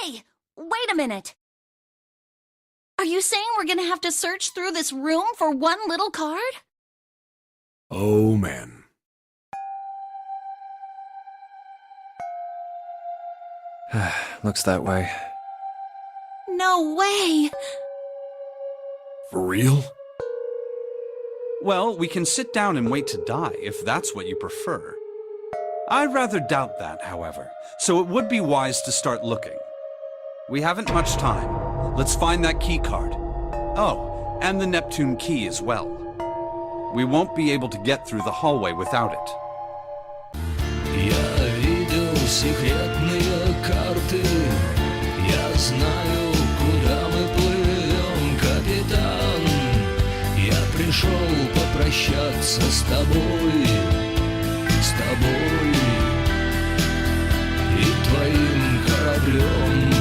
Hey, wait a minute. Are you saying we're gonna have to search through this room for one little card? Oh, man. Looks that way. No way! For real? Well, we can sit down and wait to die, if that's what you prefer. I'd rather doubt that, however, so it would be wise to start looking. We haven't much time. Let's find that key card. Oh, and the Neptune key as well. We won't be able to get through the hallway without it. Я видел секретные карты. Я знаю, куда мы плывем, капитан. Я пришел попрощаться с тобой и твоим кораблем.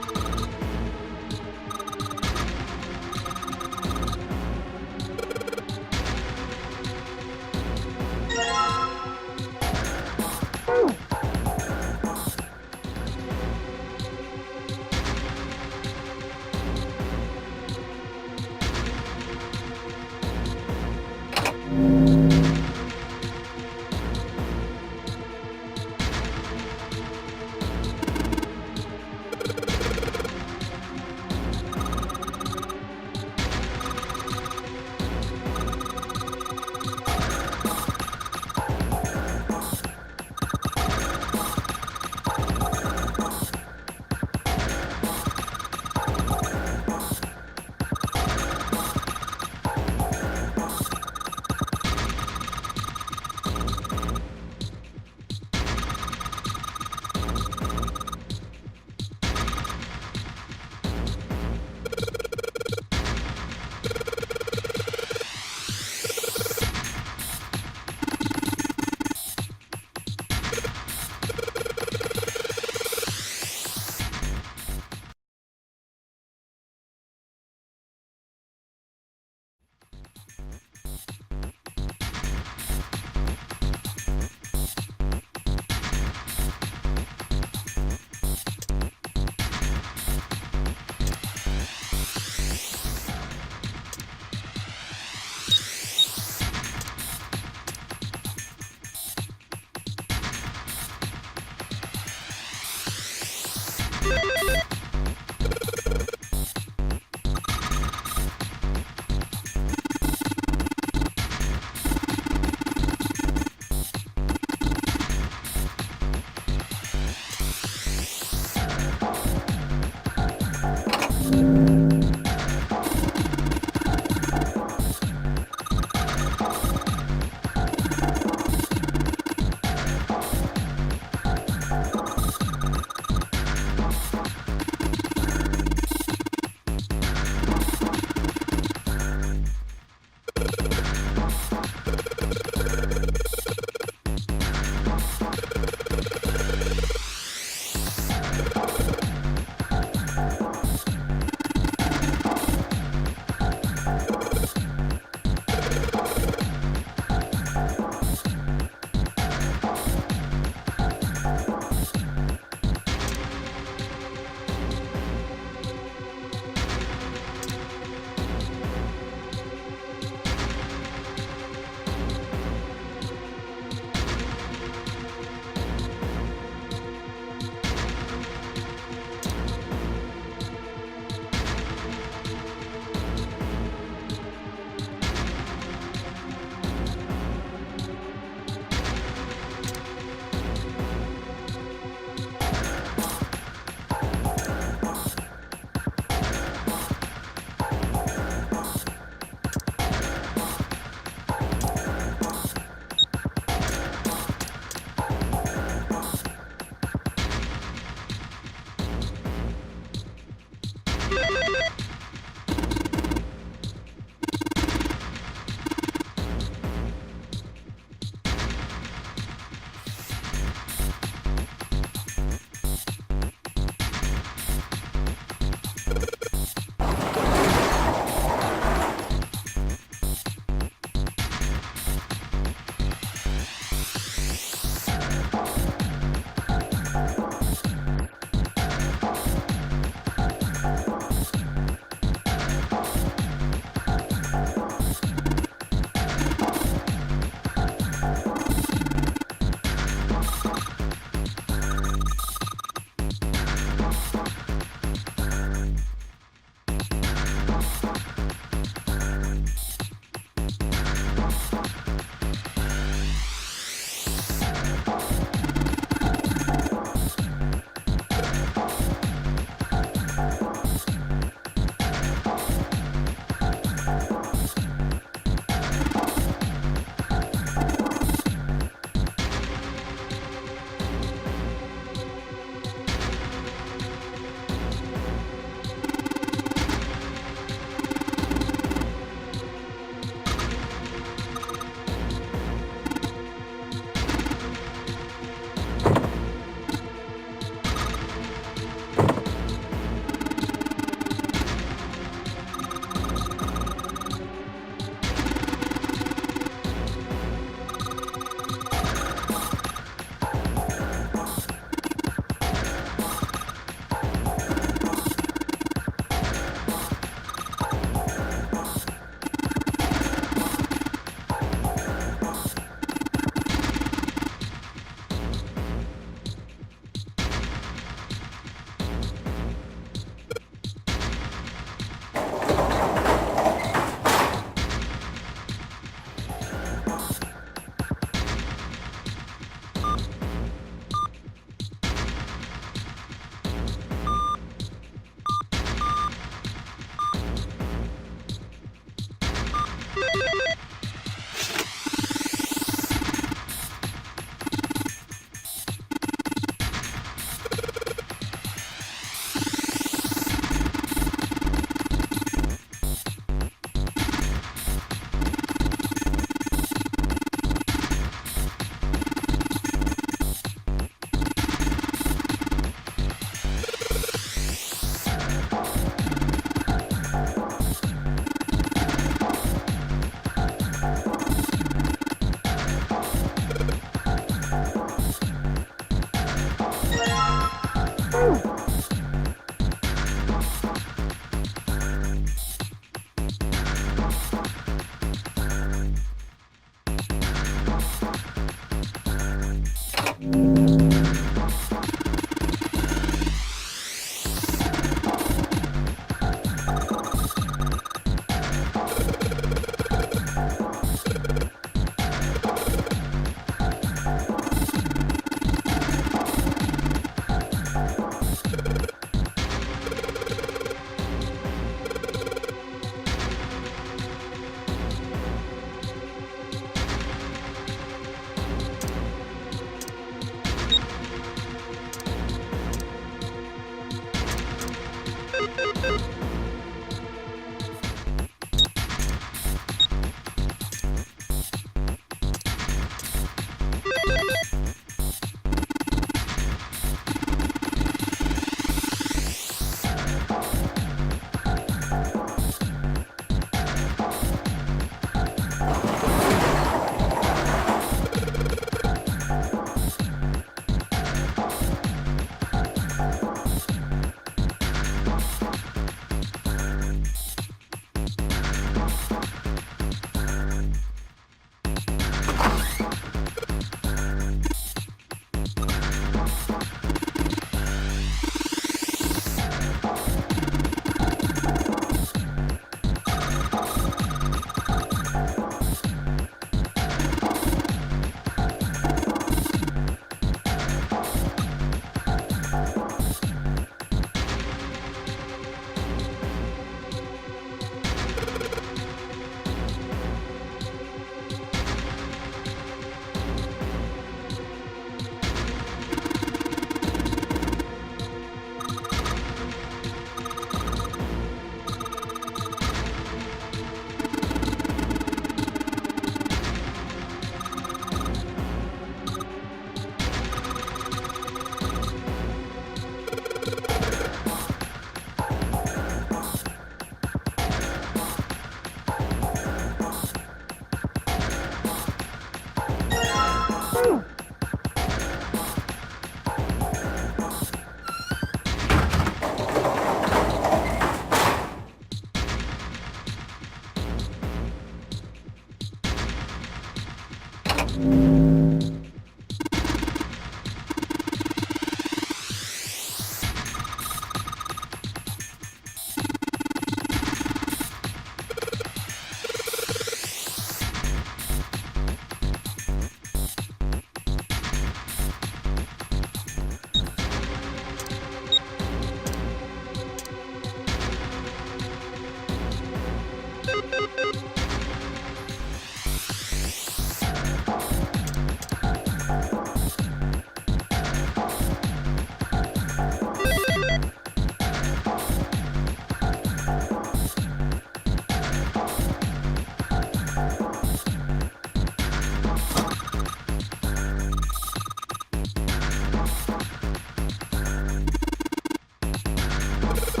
A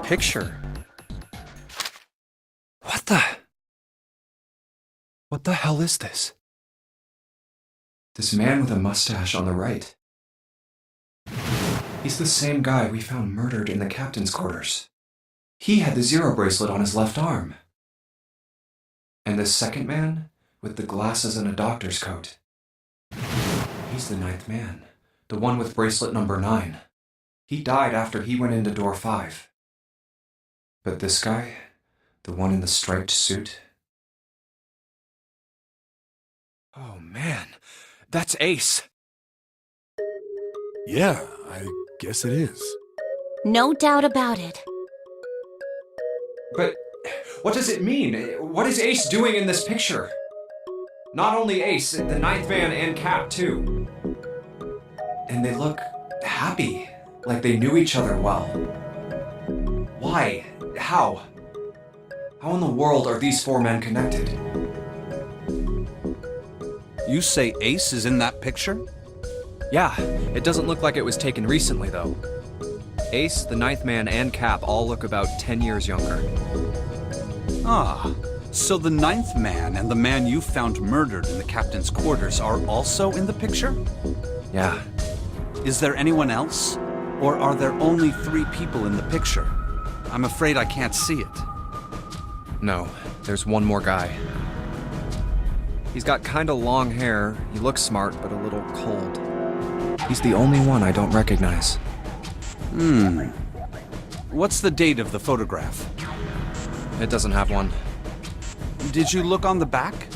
picture? What the? What the hell is this? This man with a mustache on the right. He's the same guy we found murdered in the captain's quarters. He had the zero bracelet on his left arm. And this second man, with the glasses and a doctor's coat. He's the ninth man, the one with bracelet number 9. He died after he went into door 5. But this guy, the one in the striped suit? Oh man, that's Ace. Yeah, I guess it is. No doubt about it. But what does it mean? What is Ace doing in this picture? Not only Ace, the ninth man and Cap too. And they look happy, like they knew each other well. Why? How? How in the world are these 4 men connected? You say Ace is in that picture? Yeah, it doesn't look like it was taken recently though. Ace, the ninth man, and Cap all look about 10 years younger. Ah, so the ninth man and the man you found murdered in the captain's quarters are also in the picture? Yeah. Is there anyone else? Or are there only 3 people in the picture? I'm afraid I can't see it. No, there's one more guy. He's got kinda long hair, he looks smart but a little cold. He's the only one I don't recognize. What's the date of the photograph? It doesn't have one. Did you look on the back?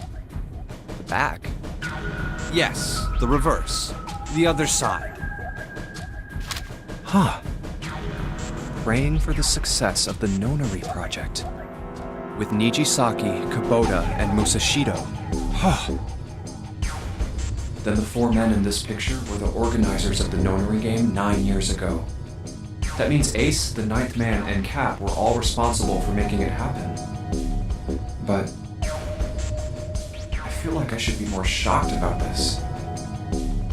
The back? Yes, the reverse. The other side. Huh. Praying for the success of the Nonary project. With Nijisaki, Kubota, and Musashido. Huh. Then the 4 men in this picture were the organizers of the Nonary game 9 years ago. That means Ace, the ninth man, and Cap were all responsible for making it happen. But I feel like I should be more shocked about this.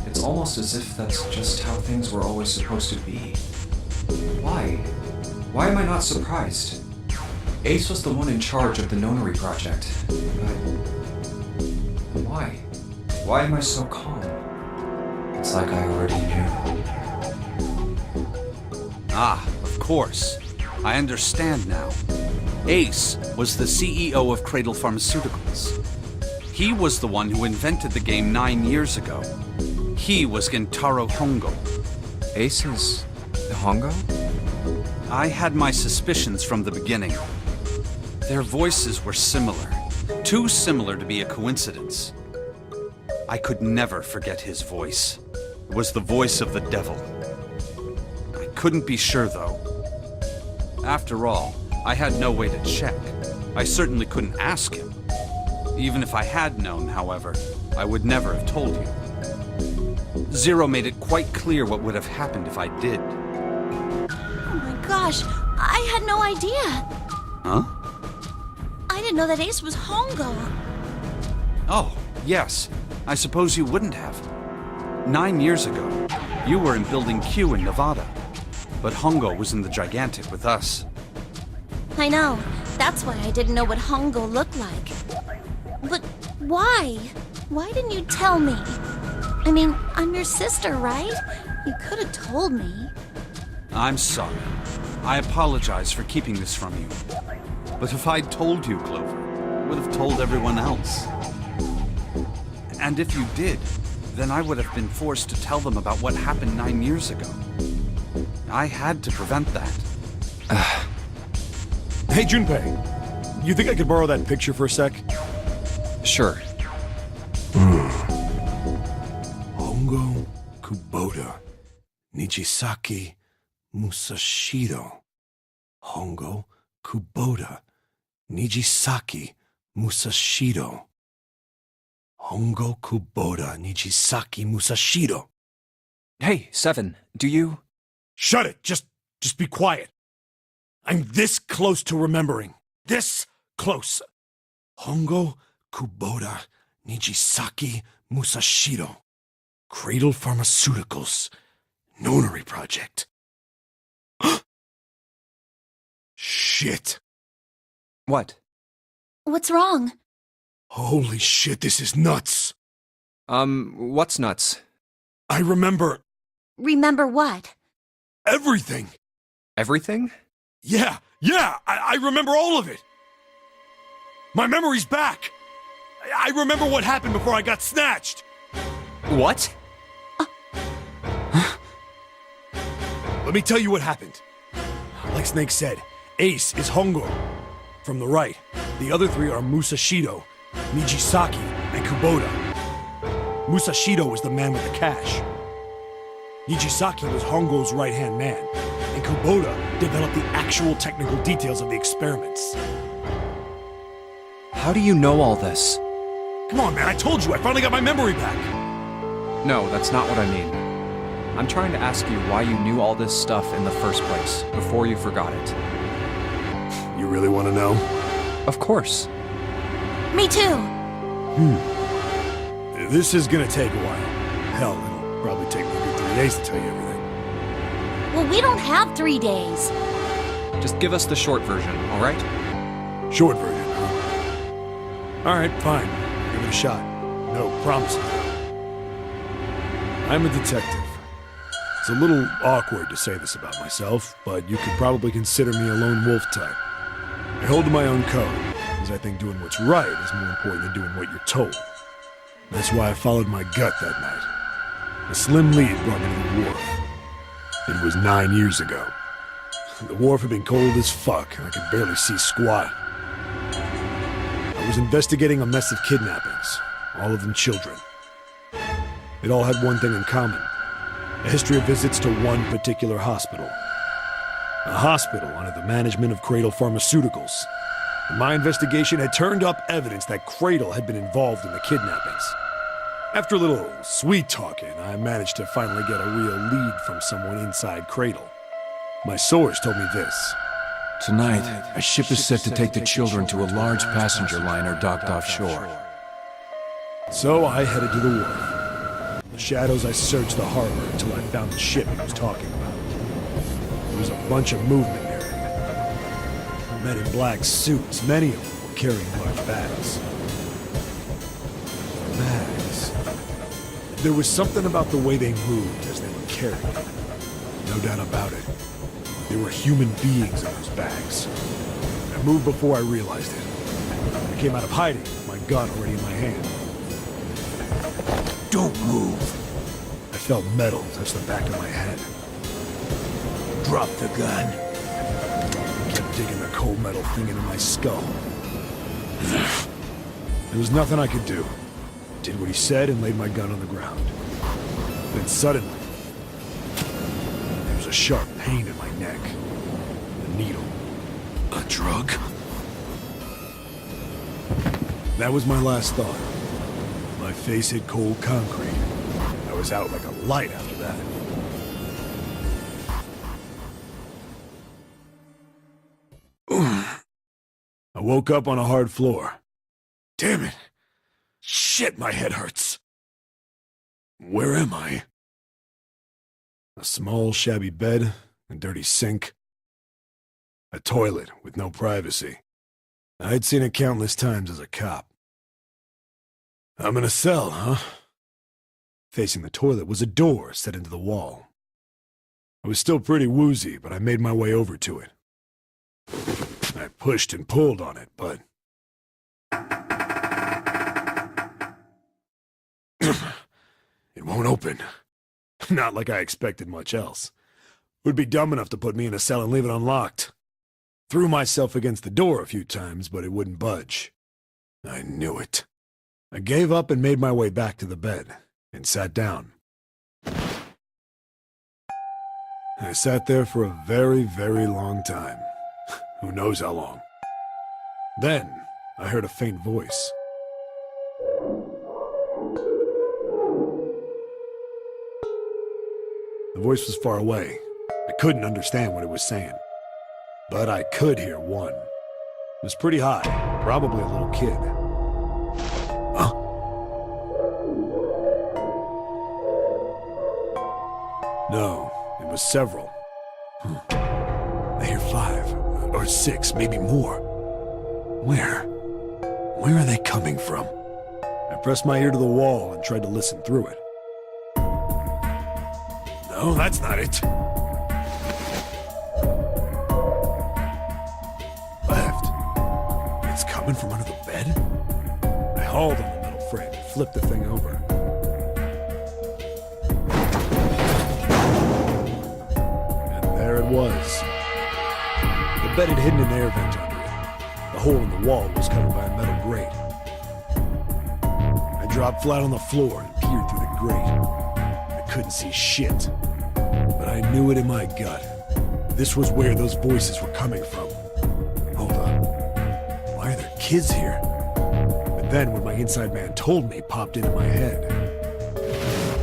It's almost as if that's just how things were always supposed to be. Why? Why am I not surprised? Ace was the one in charge of the Nonary project. But why? Why am I so calm? It's like I already knew. Ah, of course. I understand now. Ace was the CEO of Cradle Pharmaceuticals. He was the one who invented the game 9 years ago. He was Gentaro Hongo. Ace is Hongo? I had my suspicions from the beginning. Their voices were similar. Too similar to be a coincidence. I could never forget his voice. It was the voice of the devil. I couldn't be sure, though. After all, I had no way to check. I certainly couldn't ask him. Even if I had known, however, I would never have told you. Zero made it quite clear what would have happened if I did. Oh my gosh, I had no idea. Huh? I didn't know that Ace was Hongo. Oh, yes. I suppose you wouldn't have. 9 years ago, you were in Building Q in Nevada. But Hongo was in the Gigantic with us. I know. That's why I didn't know what Hongo looked like. But why? Why didn't you tell me? I mean, I'm your sister, right? You could have told me. I'm sorry. I apologize for keeping this from you. But if I'd told you, Clover, I would have told everyone else. And if you did, then I would have been forced to tell them about what happened 9 years ago. I had to prevent that. Hey, Junpei. You think I could borrow that picture for a sec? Sure. Hongo, Kubota, Nijisaki, Musashido. Hongo, Kubota, Nijisaki, Musashido. Hongo, Kubota, Nijisaki, Musashido. Hey, Seven, do you... Shut it! Just be quiet. I'm this close to remembering. This Close. Hongo, Kubota, Nijisaki, Musashito. Cradle Pharmaceuticals. Nonary Project. Shit. What? What's wrong? Holy shit, this is nuts. What's nuts? I remember Remember what? everything. Everything? Yeah, I remember all of it. My memory's back. I remember what happened before I got snatched. What? Let me tell you what happened. Like Snake said, Ace is Hongo from the right. The other three are Musashito, Nijisaki, and Kubota. Musashito was the man with the cash. Nijisaki was Hongo's right-hand man, and Kubota developed the actual technical details of the experiments. How do you know all this? Come on, man, I told you, I finally got my memory back. No, that's not what I mean. I'm trying to ask you why you knew all this stuff in the first place, before you forgot it. You really want to know? Of course. Me too. This is gonna take a while. Hell, it'll probably take me a good 3 days to tell you everything. Well, we don't have 3 days. Just give us the short version, all right? Short version, huh? All right, fine. Give it a shot. No promises. I'm a detective. It's a little awkward to say this about myself, but you could probably consider me a lone wolf type. I hold to my own code, because I think doing what's right is more important than doing what you're told. That's why I followed my gut that night. A slim lead brought me to the wharf. It was 9 years ago. The wharf had been cold as fuck, and I could barely see squat. I was investigating a mess of kidnappings, all of them children. It all had one thing in common. A history of visits to one particular hospital. A hospital under the management of Cradle Pharmaceuticals. And my investigation had turned up evidence that Cradle had been involved in the kidnappings. After a little sweet-talking, I managed to finally get a real lead from someone inside Cradle. My source told me this. Tonight, a ship is set to take the children to a large passenger liner docked offshore. So I headed to the wharf. In the shadows, I searched the harbor until I found the ship he was talking about. There was a bunch of movement near it. Men in black suits, many of them were carrying large bags. Bags. There was something about the way they moved as they were carried. No doubt about it. There were human beings in those bags. I moved before I realized it. I came out of hiding with my gun already in my hand. Don't move. I felt metal touch the back of my head. Drop the gun. I kept digging the cold metal thing into my skull. There was nothing I could do. Did what he said and laid my gun on the ground. Then suddenly, there was a sharp pain in my neck. The needle. A drug? That was my last thought. My face hit cold concrete. I was out like a light after that. I woke up on a hard floor. Damn it! Shit, my head hurts. Where am I? A small, shabby bed, a dirty sink, a toilet with no privacy. I'd seen it countless times as a cop. I'm in a cell, huh? Facing the toilet was a door set into the wall. I was still pretty woozy, but I made my way over to it. I pushed and pulled on it, but... it won't open. Not like I expected much else. Would be dumb enough to put me in a cell and leave it unlocked. Threw myself against the door a few times, but it wouldn't budge. I knew it. I gave up and made my way back to the bed, and sat down. I sat there for a very, very long time. Who knows how long. Then, I heard a faint voice. The voice was far away. I couldn't understand what it was saying. But I could hear one was pretty high, probably a little kid. Huh? No, it was several. I hear 5 or 6, maybe more. Where are they coming from? I pressed my ear to the wall and tried to listen through it. No, that's not it. Left. It's coming from under the bed? I hauled on the metal frame and flipped the thing over. And there it was. The bed had hidden an air vent under it. The hole in the wall was covered by a metal grate. I dropped flat on the floor and peered through the grate. I couldn't see shit, but I knew it in my gut. This was where those voices were coming from. Hold on. Why are there kids here? But then what my inside man told me popped into my head.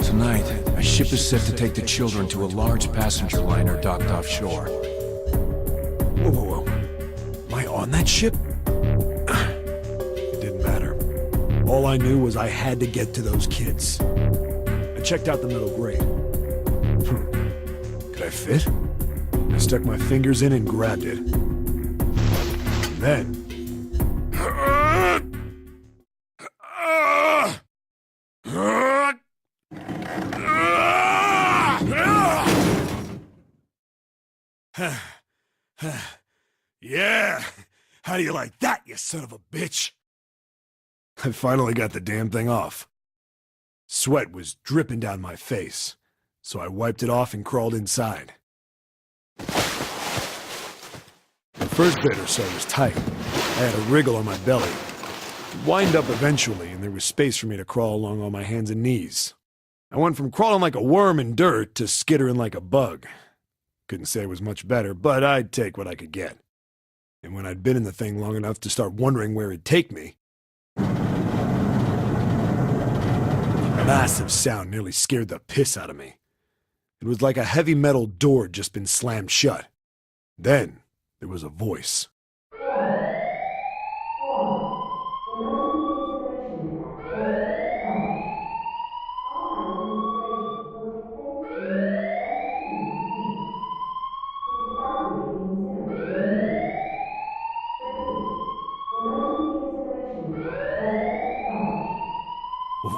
Tonight, a ship is set to take the children to a large passenger liner docked offshore. Whoa. Am I on that ship? It didn't matter. All I knew was I had to get to those kids. I checked out the metal grate. Could I fit? I stuck my fingers in and grabbed it. And then... Yeah! How do you like that, you son of a bitch? I finally got the damn thing off. Sweat was dripping down my face, so I wiped it off and crawled inside. The first bit or so was tight. I had a wriggle on my belly. It wind up eventually, and there was space for me to crawl along on my hands and knees. I went from crawling like a worm in dirt to skittering like a bug. Couldn't say it was much better, but I'd take what I could get. And when I'd been in the thing long enough to start wondering where it'd take me, a massive sound nearly scared the piss out of me. It was like a heavy metal door had just been slammed shut. Then there was a voice.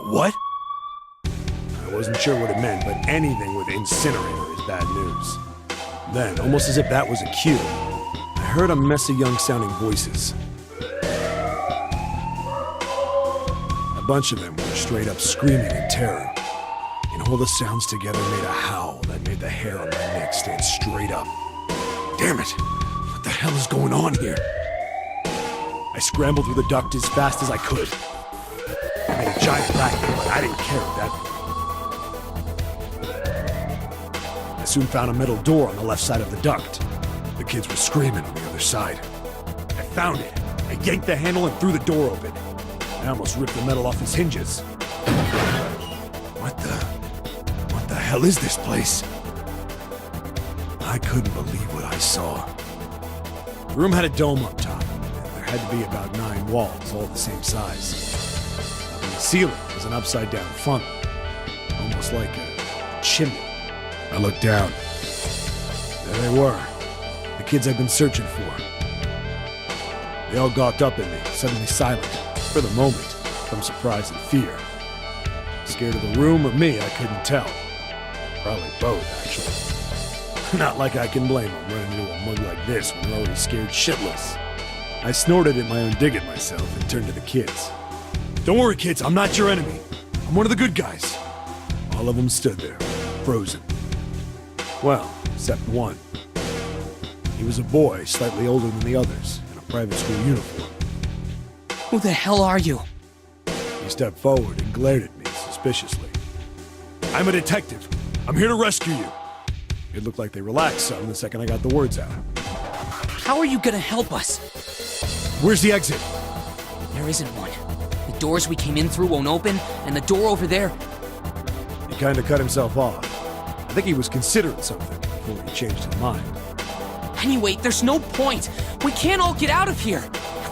What? I wasn't sure what it meant, but anything with incinerator is bad news. Then, almost as if that was a cue, I heard a mess of young-sounding voices. A bunch of them were straight up screaming in terror, and all the sounds together made a howl that made the hair on my neck stand straight up. Damn it! What the hell is going on here? I scrambled through the duct as fast as I could. I made a giant racket, but I didn't care at that point. I soon found a metal door on the left side of the duct. The kids were screaming on the other side. I found it. I yanked the handle and threw the door open. I almost ripped the metal off its hinges. What the hell is this place? I couldn't believe what I saw. The room had a dome up top, and there had to be about 9 walls, all the same size. The ceiling was an upside-down funnel, almost like a chimney. I looked down. There they were, the kids I'd been searching for. They all gawked up at me, suddenly silent, for the moment, from surprise and fear. Scared of the room or me, I couldn't tell. Probably both, actually. Not like I can blame them running into a mug like this when they're already scared shitless. I snorted at my own dig at myself and turned to the kids. Don't worry, kids, I'm not your enemy. I'm one of the good guys. All of them stood there, frozen. Well, except one. He was a boy, slightly older than the others, in a private school uniform. Who the hell are you? He stepped forward and glared at me suspiciously. I'm a detective. I'm here to rescue you. It looked like they relaxed some the second I got the words out. How are you gonna help us? Where's the exit? There isn't one. The doors we came in through won't open, and the door over there... He kind of cut himself off. I think he was considering something before he changed his mind. Anyway, there's no point. We can't all get out of here.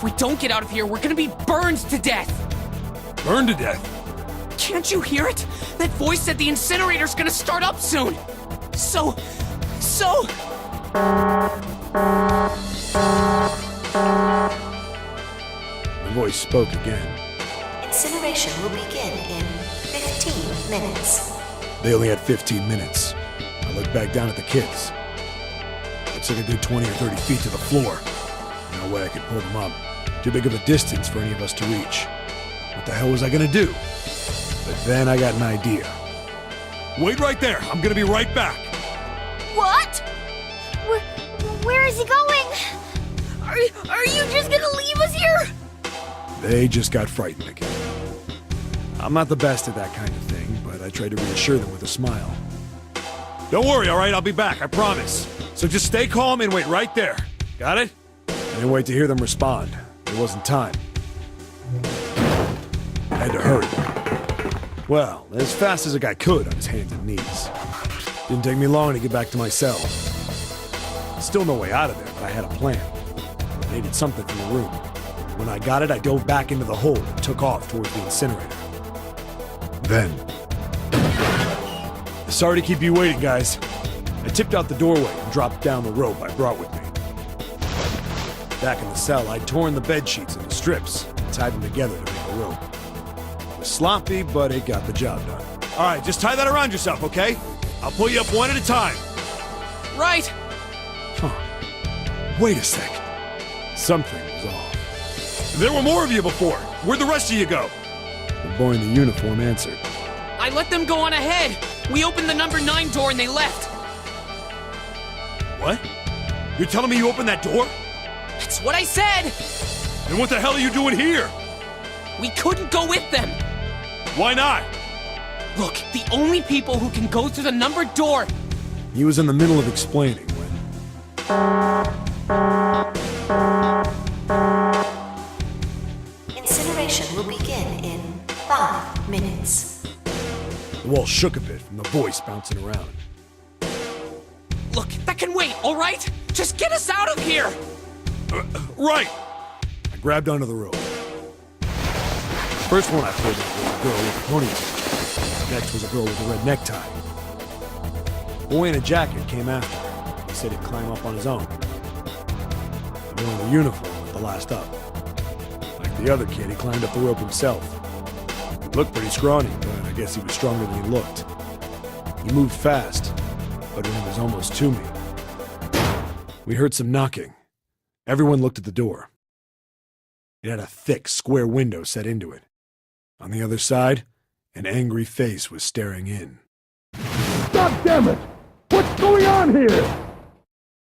If we don't get out of here, we're gonna be burned to death! Burned to death. Can't you hear it? That voice said the incinerator's gonna start up soon! So... The voice spoke again. Incineration will begin in 15 minutes. They only had 15 minutes. I looked back down at the kids. Looks like a good 20 or 30 feet to the floor. No way I could pull them up. Too big of a distance for any of us to reach. What the hell was I gonna do? But then I got an idea. Wait right there. I'm gonna be right back. What? Where is he going? Are you just gonna leave us here? They just got frightened again. I'm not the best at that kind of thing, but I tried to reassure them with a smile. Don't worry, all right? I'll be back, I promise. So just stay calm and wait right there. Got it? I didn't wait to hear them respond. There wasn't time. I had to hurry. Well, as fast as a guy could on his hands and knees. Didn't take me long to get back to my cell. Still no way out of there, but I had a plan. I needed something from the room. When I got it, I dove back into the hole and took off towards the incinerator. Then... Sorry to keep you waiting, guys. I tipped out the doorway and dropped down the rope I brought with me. Back in the cell, I'd torn the bed sheets into strips and tied them together to make a rope. It was sloppy, but it got the job done. All right, just tie that around yourself, okay? I'll pull you up one at a time. Right! Huh. Wait a sec. Something was off. There were more of you before. Where'd the rest of you go? The boy in the uniform answered. I let them go on ahead! We opened the number 9 door and they left! What? You're telling me you opened that door? That's what I said! Then what the hell are you doing here? We couldn't go with them! Why not? Look, the only people who can go through the numbered door... He was in the middle of explaining when... Incineration will begin in 5 minutes. The wall shook a bit from the voice bouncing around. Look, that can wait, alright? Just get us out of here! Right! I grabbed onto the rope. First one I pulled up was a girl with a ponytail. Next was a girl with a red necktie. A boy in a jacket came after her. He said he'd climb up on his own. The boy in the uniform was the last up. Like the other kid, he climbed up the rope himself. He looked pretty scrawny, but I guess he was stronger than he looked. He moved fast, but when he was almost to me, we heard some knocking. Everyone looked at the door. It had a thick, square window set into it. On the other side, an angry face was staring in. God damn it! What's going on here?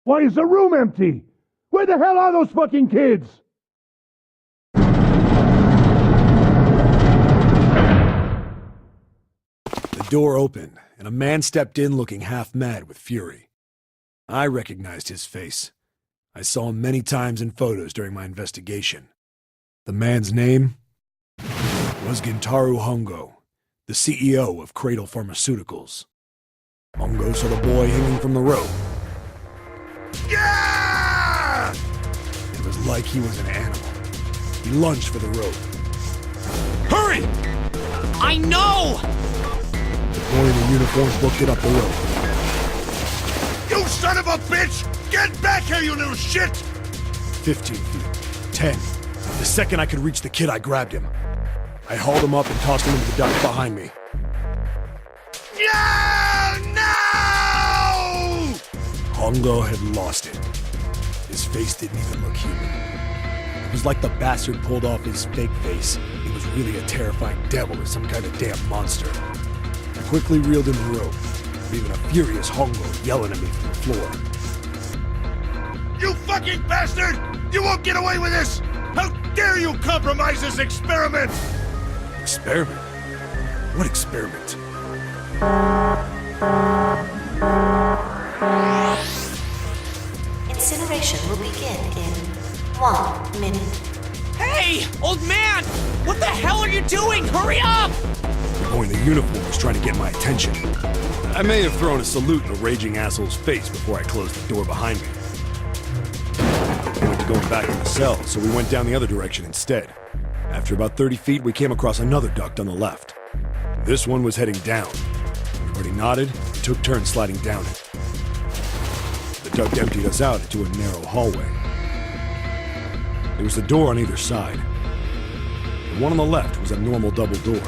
Why is the room empty? Where the hell are those fucking kids? The door opened, and a man stepped in looking half mad with fury. I recognized his face. I saw him many times in photos during my investigation. The man's name was Gintaro Hongo, the CEO of Cradle Pharmaceuticals. Hongo saw the boy hanging from the rope. Yeah! It was like he was an animal. He lunged for the rope. Hurry! I know! The boy in the uniform booked it up the rope. You son of a bitch! Get back here, you little shit! 15 feet. 10. The second I could reach the kid, I grabbed him. I hauled him up and tossed him into the duct behind me. No! Hongo had lost it. His face didn't even look human. It was like the bastard pulled off his fake face. He was really a terrifying devil or some kind of damn monster. I quickly reeled in the rope, leaving a furious Hongo yelling at me from the floor. You fucking bastard! You won't get away with this! How dare you compromise this experiment! Experiment? What experiment? Incineration will begin in 1 minute. Hey! Old man! What the hell are you doing? Hurry up! The boy in the uniform was trying to get my attention. I may have thrown a salute in the raging asshole's face before I closed the door behind me. I went to going back to the cell, so we went down the other direction instead. After about 30 feet, we came across another duct on the left. This one was heading down. Everybody nodded and took turns sliding down it. The duct emptied us out into a narrow hallway. There was a door on either side. The one on the left was a normal double door.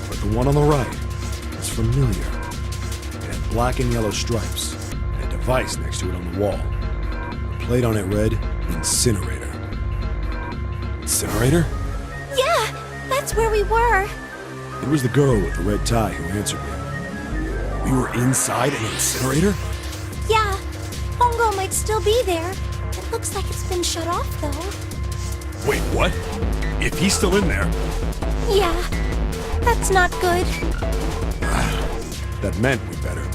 But the one on the right was familiar. It had black and yellow stripes, and a device next to it on the wall. The plate on it read, Incinerator. Incinerator? Yeah, that's where we were. It was the girl with the red tie who answered me. We were inside an incinerator? Yeah, Hongo might still be there. It looks like it's been shut off, though. Wait, what? If he's still in there... Yeah, that's not good. That meant we better.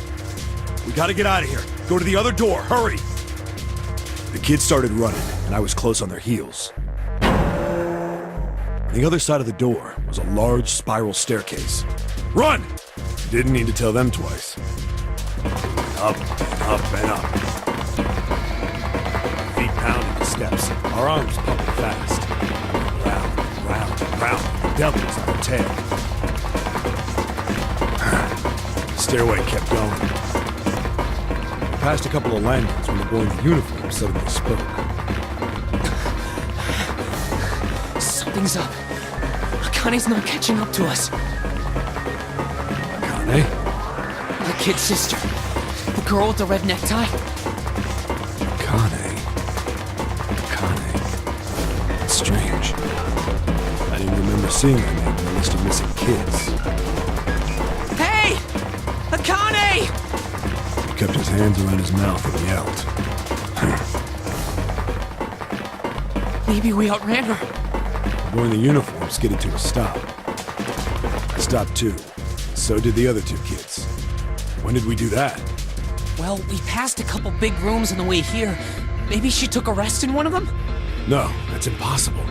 We gotta get out of here. Go to the other door, hurry! The kids started running, and I was close on their heels. On the other side of the door was a large spiral staircase. Run! Didn't need to tell them twice. Up and up and up. Feet pounding the steps, our arms pumping fast. Round, round, round, the devil's on our tail. The stairway kept going. We passed a couple of landings when the boy in the uniform suddenly spoke. Something's up. Akane's not catching up to us. Akane? The kid's sister. The girl with the red necktie. Akane. It's strange. I didn't remember seeing her name on the list of missing kids. Hey! Akane! He kept his hands around his mouth and yelled. Maybe we outran her. The boy in the uniform skidded to a stop. I stopped too. So did the other two kids. When did we do that? Well, we passed a couple big rooms on the way here. Maybe she took a rest in one of them? No, that's impossible.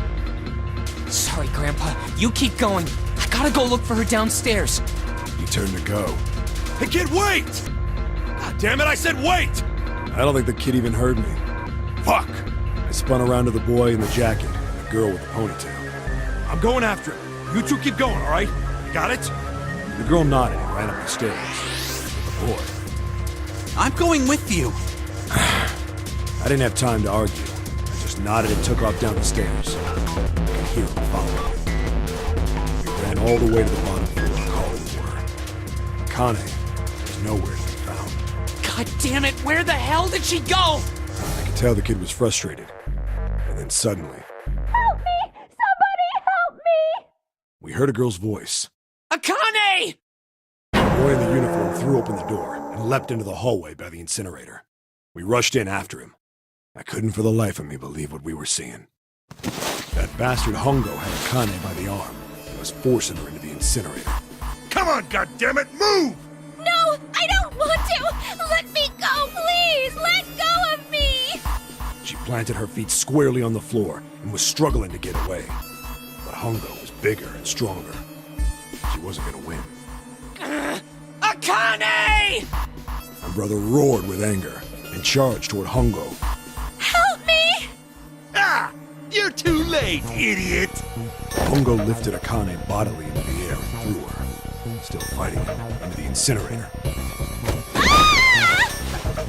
Sorry, Grandpa. You keep going. I gotta go look for her downstairs. You turned to go. Hey kid, wait! God damn it, I said wait! I don't think the kid even heard me. Fuck! I spun around to the boy in the jacket and the girl with the ponytail. I'm going after him. You two keep going, all right? You got it? The girl nodded and ran up the stairs. With the boy. I'm going with you. I didn't have time to argue. I just nodded and took off down the stairs. I could hear him following me. We ran all the way to the bottom floor, calling for her. Akane was nowhere to be found. God damn it, where the hell did she go? I could tell the kid was frustrated. And then suddenly... Help me! Somebody help me! We heard a girl's voice. Akane! The boy in the uniform threw open the door and leapt into the hallway by the incinerator. We rushed in after him. I couldn't for the life of me believe what we were seeing. That bastard Hongo had Akane by the arm and was forcing her into the incinerator. Come on, goddammit, move! No, I don't want to! Let me go, please! Let go of me! She planted her feet squarely on the floor and was struggling to get away. But Hongo was bigger and stronger. She wasn't gonna win. Akane! My brother roared with anger and charged toward Hongo. Help me! Ah! You're too late, idiot! Hongo lifted Akane bodily into the air and threw her, still fighting him, into the incinerator.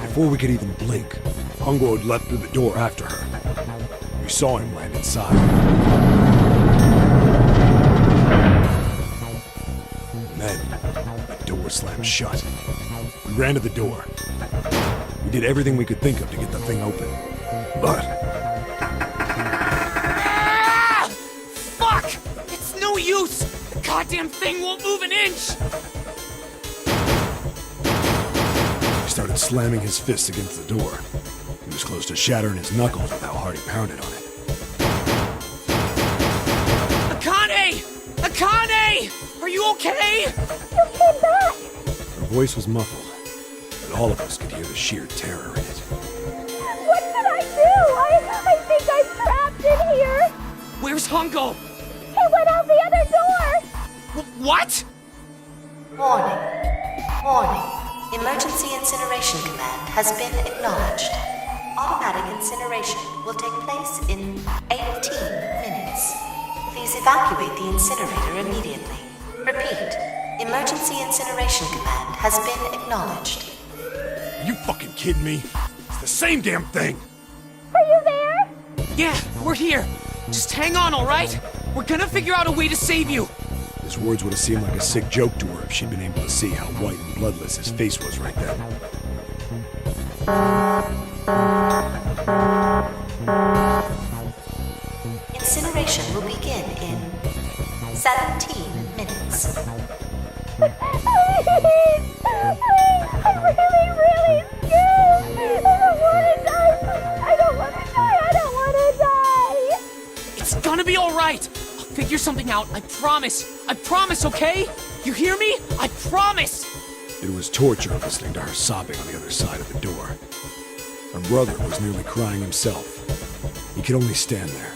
Before we could even blink, Hongo had leapt through the door after her. We saw him land inside. And then, the door slammed shut. We ran to the door. We did everything we could think of to get the thing open. But... Fuck! It's no use! The goddamn thing won't move an inch! He started slamming his fists against the door. He was close to shattering his knuckles with how hard he pounded on it. Akane! Akane! Are you okay? You came back! Her voice was muffled, but all of us could hear the sheer terror in it. What should I do? I think I'm trapped in here! Where's Hongo? He went out the other door! What? Warning. Warning. Emergency incineration command has been acknowledged. automatic incineration will take place in 18 minutes. Please evacuate the incinerator immediately. Repeat, emergency incineration command has been acknowledged. Are you fucking kidding me? It's the same damn thing! Yeah, we're here. Just hang on, all right? We're gonna figure out a way to save you. His words would have seemed like a sick joke to her if she'd been able to see how white and bloodless his face was right then. Incineration will begin in 17 minutes. I'm really scared. I don't want to die. It's gonna be all right. I'll figure something out. I promise. I promise, okay? You hear me? I promise. It was torture listening to her sobbing on the other side of the door. Her brother was nearly crying himself. He could only stand there,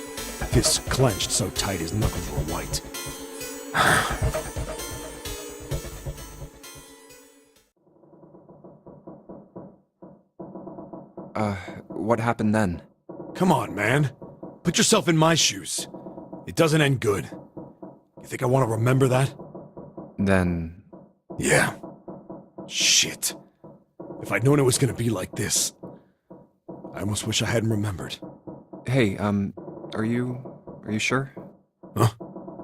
fists clenched so tight his knuckles were white. What happened then? Come on, man. Put yourself in my shoes. It doesn't end good. You think I want to remember that? Then... Yeah. Shit. If I'd known it was gonna be like this, I almost wish I hadn't remembered. Hey, are you sure? Huh?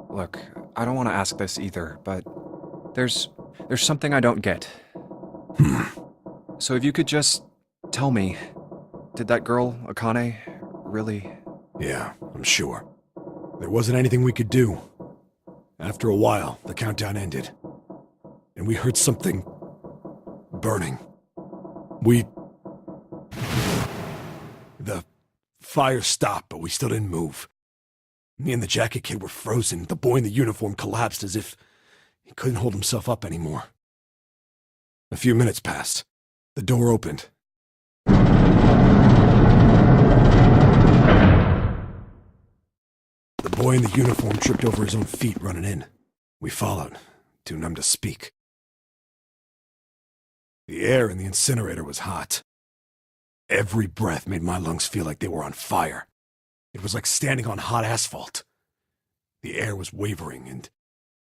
Look, I don't want to ask this either, but there's something I don't get. So if you could just tell me, did that girl, Akane, really... Yeah, I'm sure. There wasn't anything we could do. After a while, the countdown ended. And we heard something... burning. The fire stopped, but we still didn't move. Me and the jacket kid were frozen. The boy in the uniform collapsed as if he couldn't hold himself up anymore. A few minutes passed. The door opened. The boy in the uniform tripped over his own feet running in. We followed, too numb to speak. The air in the incinerator was hot. Every breath made my lungs feel like they were on fire. It was like standing on hot asphalt. The air was wavering,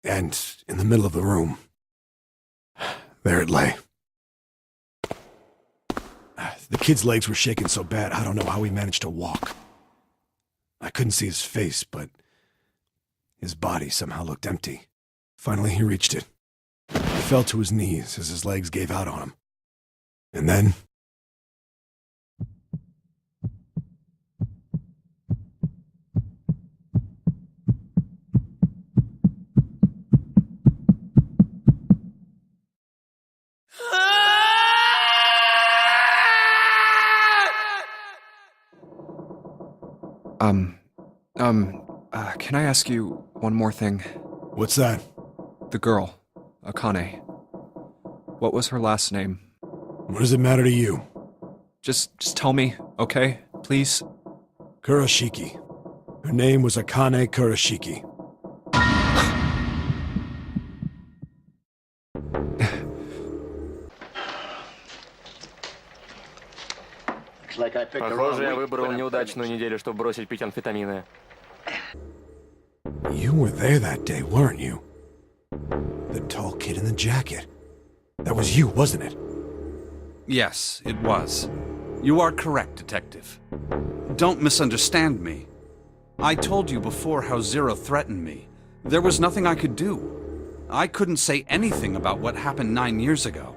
and in the middle of the room, there it lay. The kid's legs were shaking so bad, I don't know how he managed to walk. I couldn't see his face, but his body somehow looked empty. Finally, he reached it. He fell to his knees as his legs gave out on him. And then... Can I ask you one more thing? What's that? The girl, Akane. What was her last name? What does it matter to you? Just tell me, okay? Please? Kurashiki. Her name was Akane Kurashiki. Похоже, я выбрал неудачную неделю, чтобы бросить пить амфетамины. You were there that day, weren't you? The tall kid in the jacket. That was you, wasn't it? Yes, it was. You are correct, Detective. Don't misunderstand me. I told you before how Zero threatened me. There was nothing I could do. I couldn't say anything about what happened 9 years ago.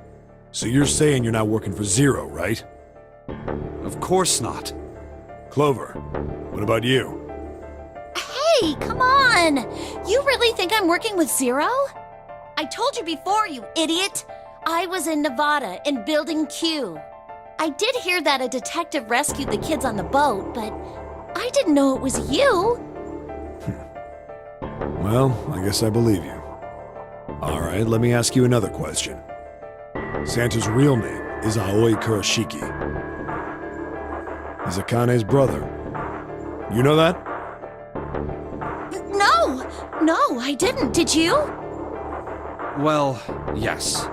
So you're saying you're not working for Zero, right? Of course not. Clover, what about you? Hey, come on! You really think I'm working with Zero? I told you before, you idiot! I was in Nevada, in Building Q. I did hear that a detective rescued the kids on the boat, but I didn't know it was you. Well, I guess I believe you. All right, let me ask you another question. Santa's real name is Aoi Kurashiki. He's Akane's brother. You know that? No, I didn't. Did you? Well, yes.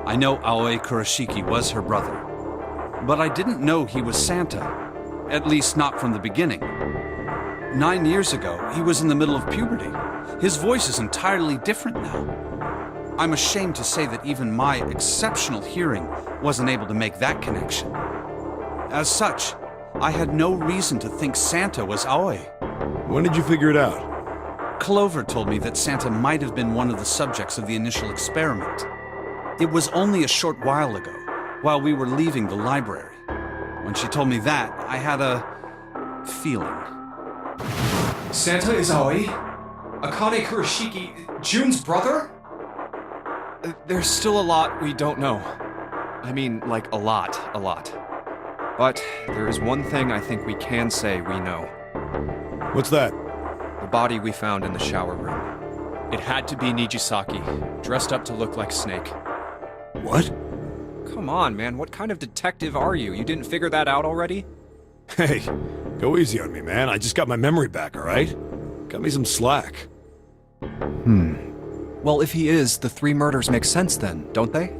I know Aoi Kurashiki was her brother. but I didn't know he was Santa. At least not from the beginning. 9 years ago, he was in the middle of puberty. His voice is entirely different now. I'm ashamed to say that even my exceptional hearing wasn't able to make that connection. As such, I had no reason to think Santa was Aoi. When did you figure it out? Clover told me that Santa might have been one of the subjects of the initial experiment. It was only a short while ago, while we were leaving the library. When she told me that, I had a feeling. Santa is Aoi? Akane Kurashiki, June's brother? There's still a lot we don't know. I mean, like a lot. But there is one thing I think we can say we know. What's that? The body we found in the shower room. It had to be Nijisaki, dressed up to look like Snake. What? Come on, man, what kind of detective are you? You didn't figure that out already? Hey, go easy on me, man. I just got my memory back, all right? Cut me some slack. Well, if he is, the 3 murders make sense then, don't they?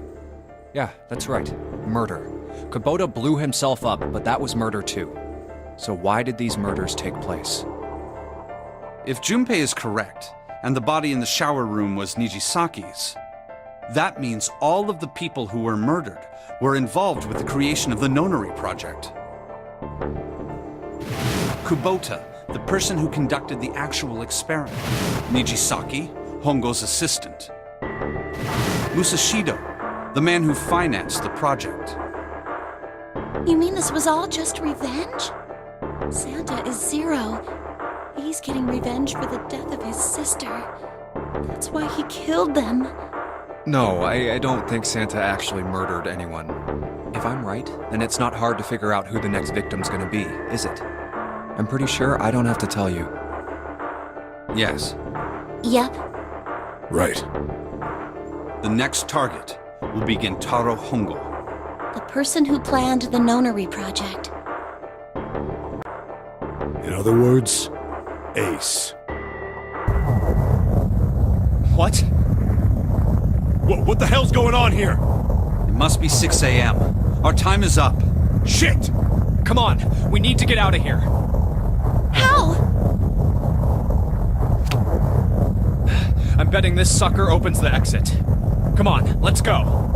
Yeah, that's right. Murder. Kubota blew himself up, but that was murder too. So why did these murders take place? If Junpei is correct, and the body in the shower room was Nijisaki's, that means all of the people who were murdered were involved with the creation of the Nonari project. Kubota, the person who conducted the actual experiment. Nijisaki, Hongo's assistant. Musashido, the man who financed the project. You mean this was all just revenge? Santa is Zero. He's getting revenge for the death of his sister. That's why he killed them. No, I don't think Santa actually murdered anyone. If I'm right, then it's not hard to figure out who the next victim's gonna be, is it? I'm pretty sure I don't have to tell you. Yes. Yep. Right. The next target will be Gentaro Hongo. The person who planned the Nonari project. In other words, Ace. What? What the hell's going on here? It must be 6 a.m. Our time is up. Shit! Come on, we need to get out of here. How? I'm betting this sucker opens the exit. Come on, let's go.